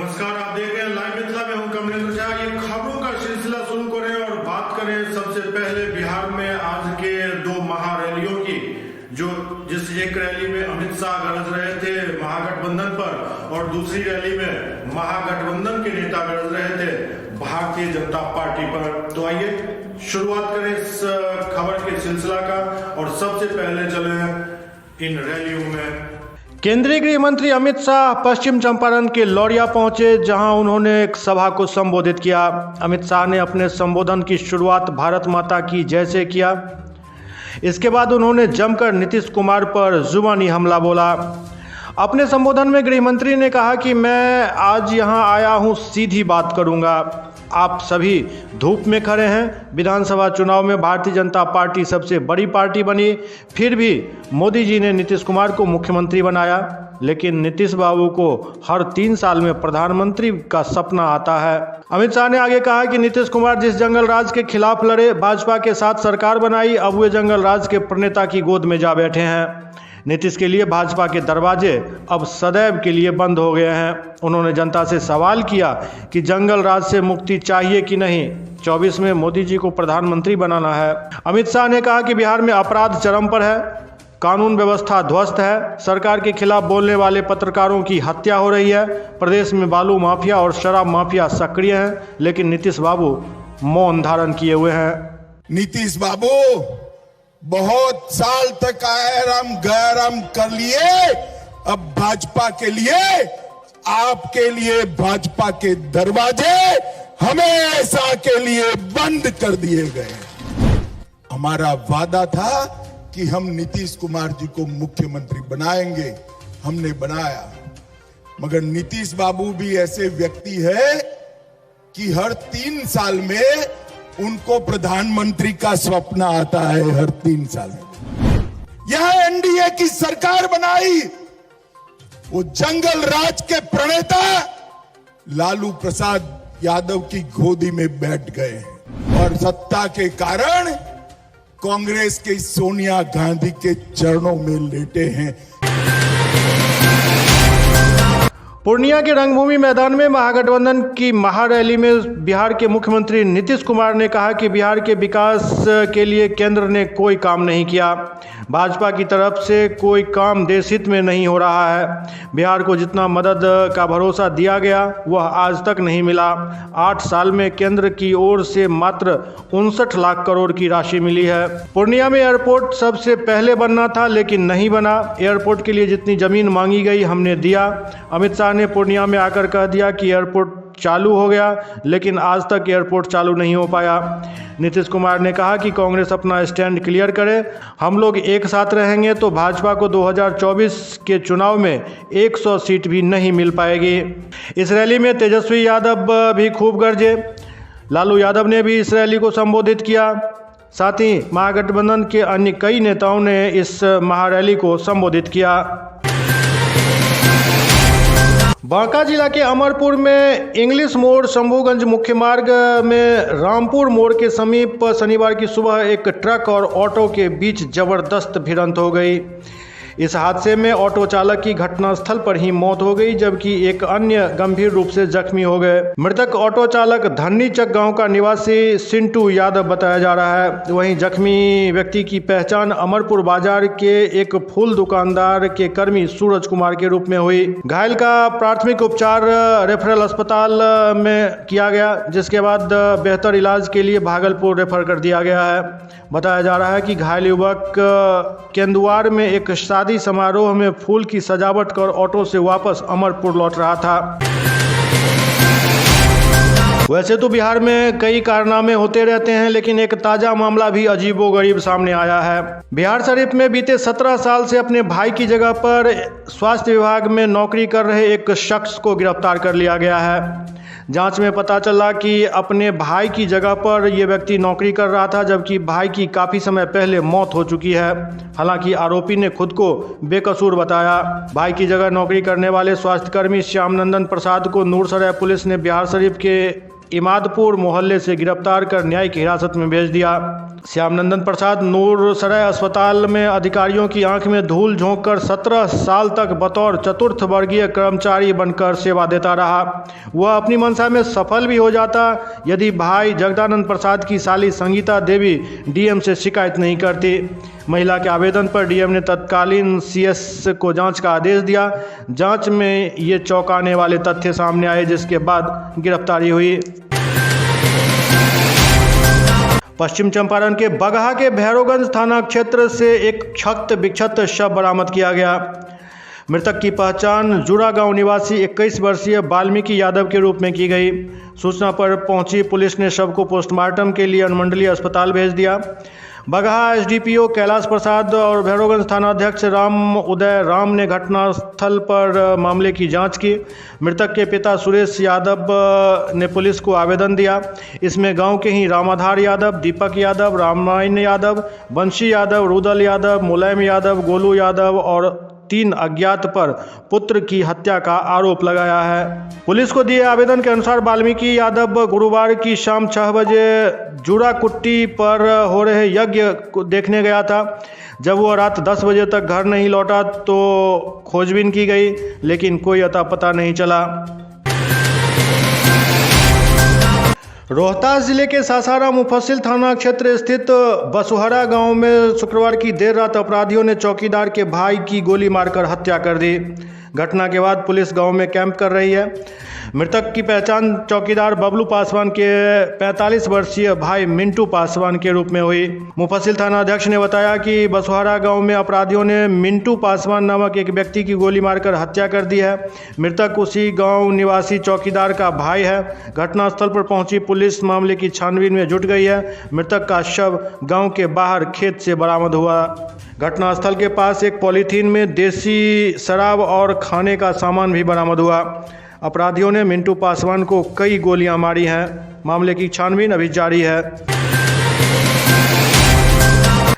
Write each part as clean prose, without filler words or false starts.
नमस्कार, आप देख रहे हैं लाइव मिथिला में हूं कमलेंद्र झा। ये खबरों का सिलसिला शुरू करें और बात करें सबसे पहले बिहार में आज के दो महारैलियों की, जिस एक रैली में अमित शाह गरज रहे थे महागठबंधन पर और दूसरी रैली में महागठबंधन के नेता गरज रहे थे भारतीय जनता पार्टी पर। तो आइए शुरुआत करें इस खबर के सिलसिला का और सबसे पहले चले इन रैलियों में। केंद्रीय गृह मंत्री अमित शाह पश्चिम चंपारण के लौरिया पहुंचे, जहां उन्होंने एक सभा को संबोधित किया। अमित शाह ने अपने संबोधन की शुरुआत भारत माता की जय से किया। इसके बाद उन्होंने जमकर नीतीश कुमार पर जुबानी हमला बोला। अपने संबोधन में गृह मंत्री ने कहा कि मैं आज यहां आया हूं, सीधी बात करूंगा। आप सभी धूप में खड़े हैं। विधानसभा चुनाव में भारतीय जनता पार्टी सबसे बड़ी पार्टी बनी, फिर भी मोदी जी ने नीतीश कुमार को मुख्यमंत्री बनाया, लेकिन नीतीश बाबू को हर 3 साल में प्रधानमंत्री का सपना आता है। अमित शाह ने आगे कहा कि नीतीश कुमार जिस जंगल राज के खिलाफ लड़े, भाजपा के साथ सरकार बनाई, अब वे जंगल राज के प्रणेता की गोद में जा बैठे हैं। नीतीश के लिए भाजपा के दरवाजे अब सदैव के लिए बंद हो गए हैं। उन्होंने जनता से सवाल किया कि जंगल राज से मुक्ति चाहिए कि नहीं। 24 में मोदी जी को प्रधानमंत्री बनाना है। अमित शाह ने कहा कि बिहार में अपराध चरम पर है, कानून व्यवस्था ध्वस्त है, सरकार के खिलाफ बोलने वाले पत्रकारों की हत्या हो रही है, प्रदेश में बालू माफिया और शराब माफिया सक्रिय हैं, लेकिन नीतीश बाबू मौन धारण किए हुए हैं। नीतीश बाबू बहुत साल तक आराम गैराम कर लिए, अब भाजपा के लिए, आपके लिए भाजपा के दरवाजे हमेशा के लिए बंद कर दिए गए। हमारा वादा था कि हम नीतीश कुमार जी को मुख्यमंत्री बनाएंगे, हमने बनाया। मगर नीतीश बाबू भी ऐसे व्यक्ति है कि हर 3 साल में उनको प्रधानमंत्री का स्वप्न आता है। हर 3 साल में यहां एनडीए की सरकार बनाई, वो जंगल राज के प्रणेता लालू प्रसाद यादव की गोदी में बैठ गए और सत्ता के कारण कांग्रेस के सोनिया गांधी के चरणों में लेटे हैं। पूर्णिया के रंगभूमि मैदान में महागठबंधन की महारैली में बिहार के मुख्यमंत्री नीतीश कुमार ने कहा कि बिहार के विकास के लिए केंद्र ने कोई काम नहीं किया। भाजपा की तरफ से कोई काम देश हित में नहीं हो रहा है। बिहार को जितना मदद का भरोसा दिया गया वह आज तक नहीं मिला। 8 साल में केंद्र की ओर से मात्र 59 लाख करोड़ की राशि मिली है। पूर्णिया में एयरपोर्ट सबसे पहले बनना था, लेकिन नहीं बना। एयरपोर्ट के लिए जितनी जमीन मांगी गई हमने दिया। अमित शाह ने पूर्णिया में आकर कह दिया कि एयरपोर्ट चालू हो गया, लेकिन आज तक एयरपोर्ट चालू नहीं हो पाया। नीतीश कुमार ने कहा कि कांग्रेस अपना स्टैंड क्लियर करे, हम लोग एक साथ रहेंगे तो भाजपा को 2024 के चुनाव में 100 सीट भी नहीं मिल पाएगी। इस रैली में तेजस्वी यादव भी खूब गरजे। लालू यादव ने भी इस रैली को संबोधित किया। साथ ही महागठबंधन के अन्य कई नेताओं ने इस महारैली को संबोधित किया। बांका जिला के अमरपुर में इंग्लिश मोड़ शंभूगंज मुख्य मार्ग में रामपुर मोड़ के समीप शनिवार की सुबह एक ट्रक और ऑटो के बीच जबरदस्त भिड़ंत हो गई। इस हादसे में ऑटो चालक की घटनास्थल पर ही मौत हो गई, जबकि एक अन्य गंभीर रूप से जख्मी हो गए। मृतक ऑटो चालक धन्नीचक गांव का निवासी सिंटू यादव बताया जा रहा है। वहीं जख्मी व्यक्ति की पहचान अमरपुर बाजार के एक फूल दुकानदार के कर्मी सूरज कुमार के रूप में हुई। घायल का प्राथमिक उपचार रेफरल अस्पताल में किया गया, जिसके बाद बेहतर इलाज के लिए भागलपुर रेफर कर दिया गया है। बताया जा रहा है कि घायल युवक केंदुआर में एक शादी समारोह में फूल की सजावट कर ऑटो से वापस अमरपुर लौट रहा था। वैसे तो बिहार में कई कारनामे होते रहते हैं, लेकिन एक ताजा मामला भी अजीबोगरीब सामने आया है। बिहार शरीफ में बीते 17 साल से अपने भाई की जगह पर स्वास्थ्य विभाग में नौकरी कर रहे एक शख्स को गिरफ्तार कर लिया गया है। जांच में पता चला कि अपने भाई की जगह पर यह व्यक्ति नौकरी कर रहा था, जबकि भाई की काफ़ी समय पहले मौत हो चुकी है। हालांकि आरोपी ने खुद को बेकसूर बताया। भाई की जगह नौकरी करने वाले स्वास्थ्यकर्मी श्यामनंदन प्रसाद को नूरसराय पुलिस ने बिहार शरीफ के इमादपुर मोहल्ले से गिरफ्तार कर न्यायिक हिरासत में भेज दिया। श्यामनंदन प्रसाद नूरसराय अस्पताल में अधिकारियों की आंख में धूल झोंककर 17 साल तक बतौर चतुर्थ वर्गीय कर्मचारी बनकर सेवा देता रहा। वह अपनी मंशा में सफल भी हो जाता यदि भाई जगदानंद प्रसाद की साली संगीता देवी डीएम से शिकायत नहीं करती। महिला के आवेदन पर डीएम ने तत्कालीन सीएस को जांच का आदेश दिया। जांच में ये चौंकाने वाले तथ्य सामने आए, जिसके बाद गिरफ्तारी हुई। पश्चिम चंपारण के बगहा के भैरवगंज थाना क्षेत्र से एक क्षत विक्षत शव बरामद किया गया। मृतक की पहचान जुड़ा गांव निवासी 21 वर्षीय वाल्मीकि यादव के रूप में की गई। सूचना पर पहुंची पुलिस ने शव को पोस्टमार्टम के लिए अनुमंडलीय अस्पताल भेज दिया। बगहा एसडीपीओ कैलाश प्रसाद और भैरवगंज थानाध्यक्ष राम उदय राम ने घटनास्थल पर मामले की जांच की। मृतक के पिता सुरेश यादव ने पुलिस को आवेदन दिया। इसमें गांव के ही रामाधार यादव, दीपक यादव, रामायण यादव, बंशी यादव, रुदल यादव, मुलायम यादव, गोलू यादव और 3 अज्ञात पर पुत्र की हत्या का आरोप लगाया है। पुलिस को दिए आवेदन के अनुसार वाल्मीकि यादव गुरुवार की शाम 6 बजे जुड़ा कुट्टी पर हो रहे यज्ञ को देखने गया था। जब वह रात 10 बजे तक घर नहीं लौटा तो खोजबीन की गई, लेकिन कोई अता पता नहीं चला। रोहतास जिले के सासाराम मुफस्सिल थाना क्षेत्र स्थित बसुहरा गांव में शुक्रवार की देर रात अपराधियों ने चौकीदार के भाई की गोली मारकर हत्या कर दी। घटना के बाद पुलिस गांव में कैंप कर रही है। मृतक की पहचान चौकीदार बबलू पासवान के 45 वर्षीय भाई मिंटू पासवान के रूप में हुई। मुफस्सिल थाना अध्यक्ष ने बताया कि बसुहरा गांव में अपराधियों ने मिंटू पासवान नामक एक व्यक्ति की गोली मारकर हत्या कर दी है। मृतक उसी गांव निवासी चौकीदार का भाई है। घटनास्थल पर पहुंची पुलिस मामले की छानबीन में जुट गई है। मृतक का शव गाँव के बाहर खेत से बरामद हुआ। घटनास्थल के पास एक पॉलीथीन में देसी शराब और खाने का सामान भी बरामद हुआ। अपराधियों ने मिंटू पासवान को कई गोलियां मारी हैं। मामले की छानबीन अभी जारी है।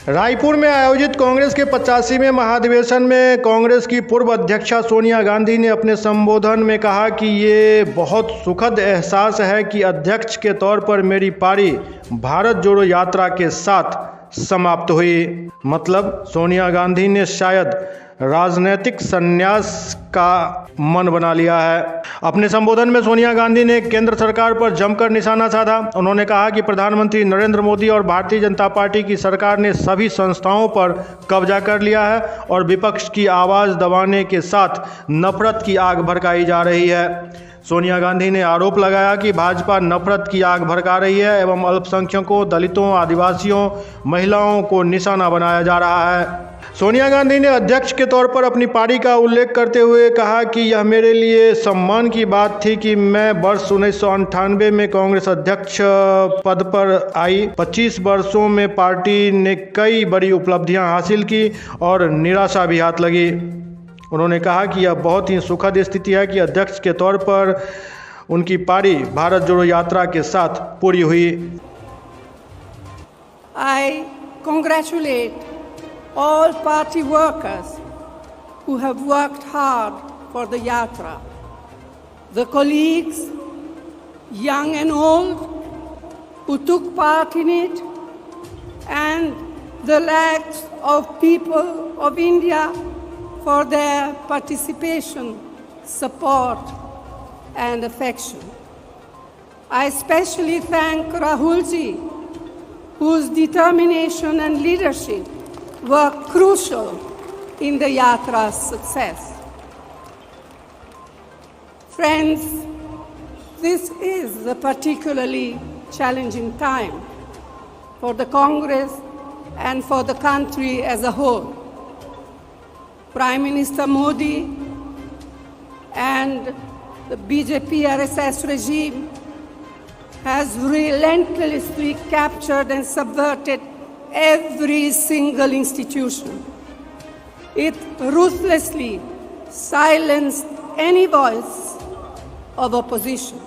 रायपुर में आयोजित कांग्रेस के 85वें महाधिवेशन में कांग्रेस की पूर्व अध्यक्षा सोनिया गांधी ने अपने संबोधन में कहा कि ये बहुत सुखद एहसास है कि अध्यक्ष के तौर पर मेरी पारी भारत जोड़ो यात्रा के साथ समाप्त हुई। मतलब सोनिया गांधी ने शायद राजनीतिक संन्यास का मन बना लिया है। अपने संबोधन में सोनिया गांधी ने केंद्र सरकार पर जमकर निशाना साधा। उन्होंने कहा कि प्रधानमंत्री नरेंद्र मोदी और भारतीय जनता पार्टी की सरकार ने सभी संस्थाओं पर कब्जा कर लिया है और विपक्ष की आवाज़ दबाने के साथ नफरत की आग भड़काई जा रही है। सोनिया गांधी ने आरोप लगाया कि भाजपा नफरत की आग भड़का रही है एवं अल्पसंख्यकों, दलितों, आदिवासियों, महिलाओं को निशाना बनाया जा रहा है। सोनिया गांधी ने अध्यक्ष के तौर पर अपनी पारी का उल्लेख करते हुए कहा कि यह मेरे लिए सम्मान की बात थी कि मैं वर्ष 1998 में कांग्रेस अध्यक्ष पद पर आई। 25 वर्षों में पार्टी ने कई बड़ी उपलब्धियां हासिल की और निराशा भी हाथ लगी। उन्होंने कहा कि यह बहुत ही सुखद स्थिति है कि अध्यक्ष के तौर पर उनकी पारी भारत जोड़ो यात्रा के साथ पूरी हुई। I congratulate all party workers who have worked hard for the Yatra, the colleagues, young and old, who took part in it, and the lakhs of people of India for their participation, support, and affection. I especially thank Rahulji, whose determination and leadership were crucial in the Yatra's success. Friends, this is a particularly challenging time for the Congress and for the country as a whole. Prime Minister Modi and the BJP RSS regime has relentlessly captured and subverted every single institution. It ruthlessly silenced any voice of opposition.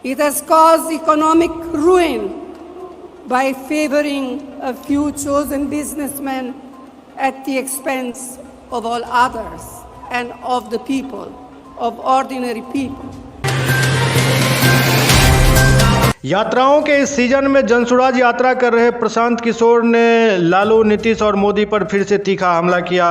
It has caused economic ruin by favoring a few chosen businessmen at the expense of all others and of the people, of ordinary people. यात्राओं के इस season में जनसुराज यात्रा कर रहे प्रशांत किशोर ने लालू, नीतीश और मोदी पर फिर से तीखा हमला किया।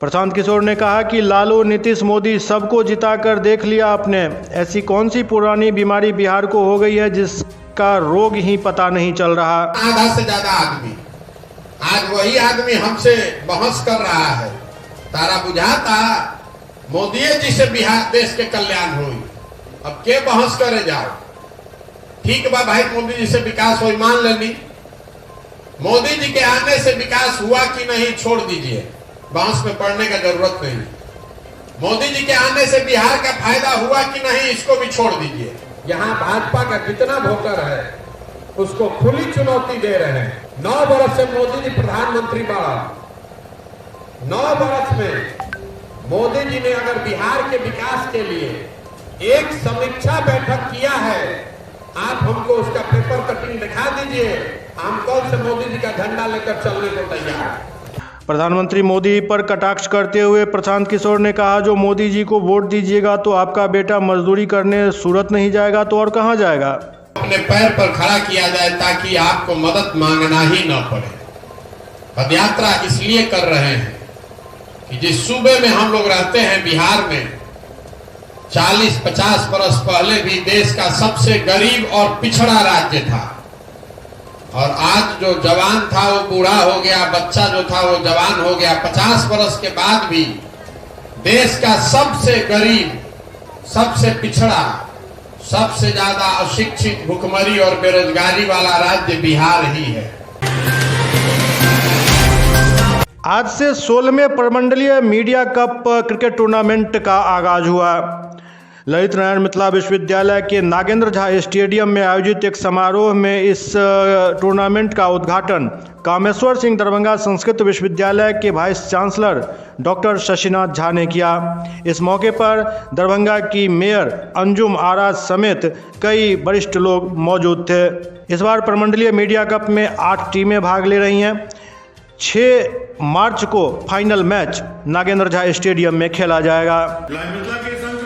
प्रशांत किशोर ने कहा कि लालू, नीतीश, मोदी सबको जिताकर देख लिया आपने। ऐसी कौन सी पुरानी बीमारी बिहार को हो गई है जिसका रोग ही पता नहीं चल रहा। आधा से ज्यादा आदमी, आज वही आदमी हमसे बहस कर रहा है। तारा बुझाता मोदी जी से बिहार देश के कल्याण हुई, अब के बहस करे जाओ। ठीक बा भाई, मोदी जी से विकास हुई मान लेनी। मोदी जी के आने से विकास हुआ कि नहीं छोड़ दीजिए, बहस में पड़ने का जरूरत नहीं। मोदी जी के आने से बिहार का फायदा हुआ कि नहीं इसको भी छोड़ दीजिए। यहाँ भाजपा का जितना वोटर है उसको खुली चुनौती दे रहे हैं। 9 वर्ष से मोदी जी प्रधानमंत्री बना, 9 वर्ष में मोदी जी ने अगर बिहार के विकास के लिए एक समीक्षा बैठक किया है, आप हमको उसका पेपर कटिंग दिखा दीजिए, हम कल से मोदी जी का झंडा लेकर चलने को तैयार हैं। प्रधानमंत्री मोदी पर कटाक्ष करते हुए प्रशांत किशोर ने कहा, जो मोदी जी को वोट दीजिएगा तो आपका बेटा मजदूरी करने सूरत नहीं जाएगा तो और कहां जाएगा। अपने पैर पर खड़ा किया जाए ताकि आपको मदद मांगना ही न पड़े। पदयात्रा इसलिए कर रहे हैं कि जिस सूबे में हम लोग रहते हैं, बिहार में 40-50 वर्ष पहले भी देश का सबसे गरीब और पिछड़ा राज्य था, और आज जो जवान था वो बूढ़ा हो गया, बच्चा जो था वो जवान हो गया। 50 वर्ष के बाद भी देश का सबसे गरीब, सबसे पिछड़ा, सबसे ज्यादा अशिक्षित, भुखमरी और बेरोजगारी वाला राज्य बिहार ही है। आज से 16वें प्रमंडलीय मीडिया कप क्रिकेट टूर्नामेंट का आगाज हुआ। ललित नारायण मिथिला विश्वविद्यालय के नागेंद्र झा स्टेडियम में आयोजित एक समारोह में इस टूर्नामेंट का उद्घाटन कामेश्वर सिंह दरभंगा संस्कृत विश्वविद्यालय के vice chancellor doctor Shashinath Jha ने किया। इस मौके पर दरभंगा की मेयर अंजुम आरा समेत कई वरिष्ठ लोग मौजूद थे। इस बार प्रमंडलीय मीडिया कप में 8 टीमें भाग ले रही हैं। 6 मार्च को final match Nagendra Jha stadium में खेला जाएगा। लाइव मिथिला के संग